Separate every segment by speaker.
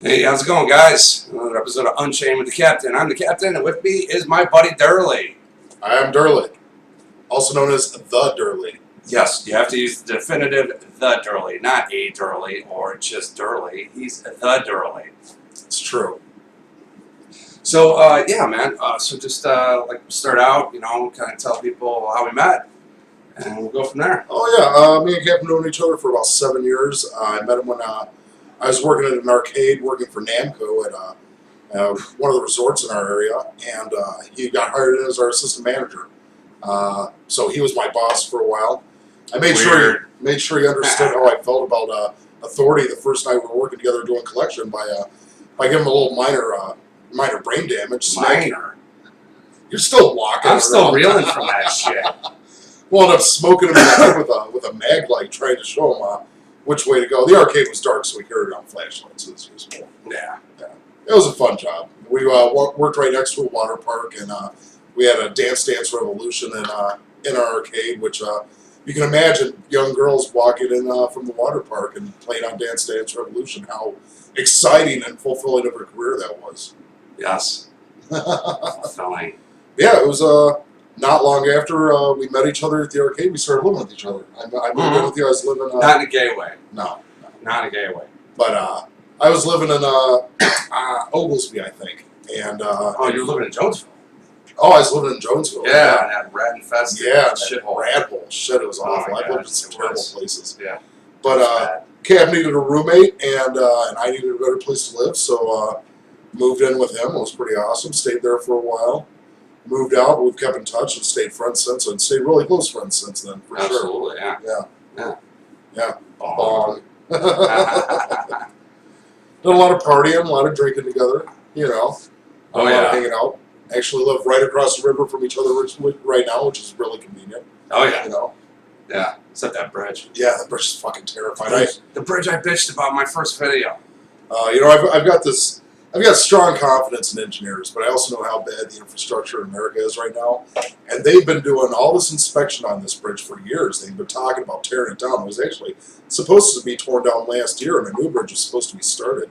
Speaker 1: Hey, how's it going, guys? Another episode of Unchained with the Captain. I'm the Captain, and with me is my buddy Doerle.
Speaker 2: I am Doerle, also known as the Doerle.
Speaker 1: Yes, you have to use the definitive the Doerle, not a Doerle or just Doerle. He's the Doerle.
Speaker 2: It's true.
Speaker 1: So, yeah, man. So just like start out, kind of tell people how we met, and we'll go from there.
Speaker 2: Oh yeah, me and Captain known each other for about 7 years. I met him when I was working at an arcade, working for Namco at one of the resorts in our area, and he got hired in as our assistant manager. So he was my boss for a while. I made sure he understood how I felt about authority the first night we were working together doing collection by giving him a little minor brain damage.
Speaker 1: Minor.
Speaker 2: You're still walking.
Speaker 1: I'm still reeling from that shit.
Speaker 2: Wound up smoking him in the head with a mag light, trying to show him which way to go. The arcade was dark, so we carried on flashlights. It was useful.
Speaker 1: Yeah.
Speaker 2: It was a fun job. We worked right next to a water park, and we had a Dance Revolution in our arcade, which you can imagine young girls walking in from the water park and playing on Dance Revolution. How exciting and fulfilling of a career that was.
Speaker 1: Yes. Fulfilling.
Speaker 2: Yeah, it was not long after we met each other at the arcade, we started living with each other. I moved in with you. I was living...
Speaker 1: not in a gay way.
Speaker 2: No.
Speaker 1: Not in a gay way.
Speaker 2: But I was living in Oglesby, I think. And
Speaker 1: oh, you were living in Jonesville?
Speaker 2: Oh, I was living in Jonesville.
Speaker 1: Yeah, and that rat infested shithole.
Speaker 2: Rat hole. Shit, it was awful.
Speaker 1: Oh,
Speaker 2: I lived in some terrible places.
Speaker 1: Yeah.
Speaker 2: But Cab needed a roommate, and I needed a better place to live, so moved in with him. It was pretty awesome. Stayed there for a while. Moved out, we've kept in touch and stayed friends since, and stayed really close friends since then, for sure.
Speaker 1: Absolutely, yeah.
Speaker 2: Yeah.
Speaker 1: Bong.
Speaker 2: Done a lot of partying, a lot of drinking together, a lot of hanging out. Actually live right across the river from each other right now, which is really convenient.
Speaker 1: Oh, yeah. Yeah, except that bridge.
Speaker 2: Yeah, the bridge is fucking terrifying.
Speaker 1: The bridge I bitched about in my first video.
Speaker 2: I've got strong confidence in engineers, but I also know how bad the infrastructure in America is right now. And they've been doing all this inspection on this bridge for years. They've been talking about tearing it down. It was actually supposed to be torn down last year, and a new bridge was supposed to be started.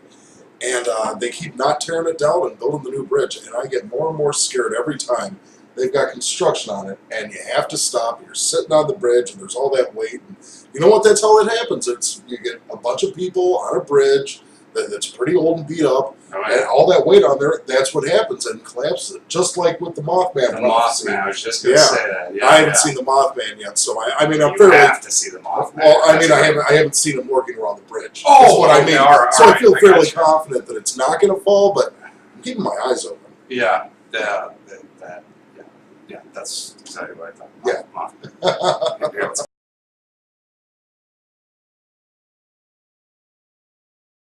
Speaker 2: And they keep not tearing it down and building the new bridge. And I get more and more scared every time they've got construction on it, and you have to stop. You're sitting on the bridge, and there's all that weight. And you know what? That's how it happens. You get a bunch of people on a bridge that's pretty old and beat up, and all that weight on there, that's what happens, and collapses it. Just like with the Mothman.
Speaker 1: The Mothman, I was just going to say that. Yeah,
Speaker 2: I haven't seen the Mothman yet, so I'm
Speaker 1: you
Speaker 2: fairly...
Speaker 1: have to see the Mothman.
Speaker 2: Well, I haven't seen him working around the bridge.
Speaker 1: Oh,
Speaker 2: that's what I mean. So I feel fairly
Speaker 1: gotcha.
Speaker 2: confident that it's not going to fall, but I'm keeping my eyes open.
Speaker 1: Yeah, that's exactly what I thought.
Speaker 2: Yeah.
Speaker 1: Mothman.